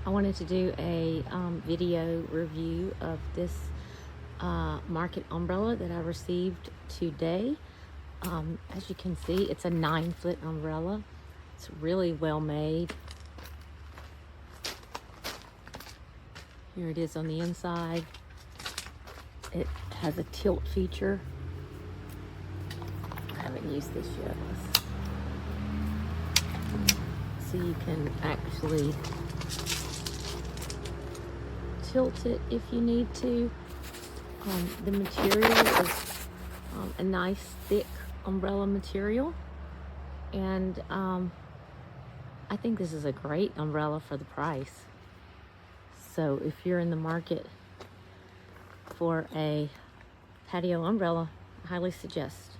I wanted to do a video review of this market umbrella that I received today. As you can see, it's a 9-foot umbrella. It's really well made. Here it is on the inside. It has a tilt feature. I haven't used this yet. So you can actually tilt it if you need to. The material is a nice thick umbrella material, and I think this is a great umbrella for the price. So if you're in the market for a patio umbrella, I highly suggest.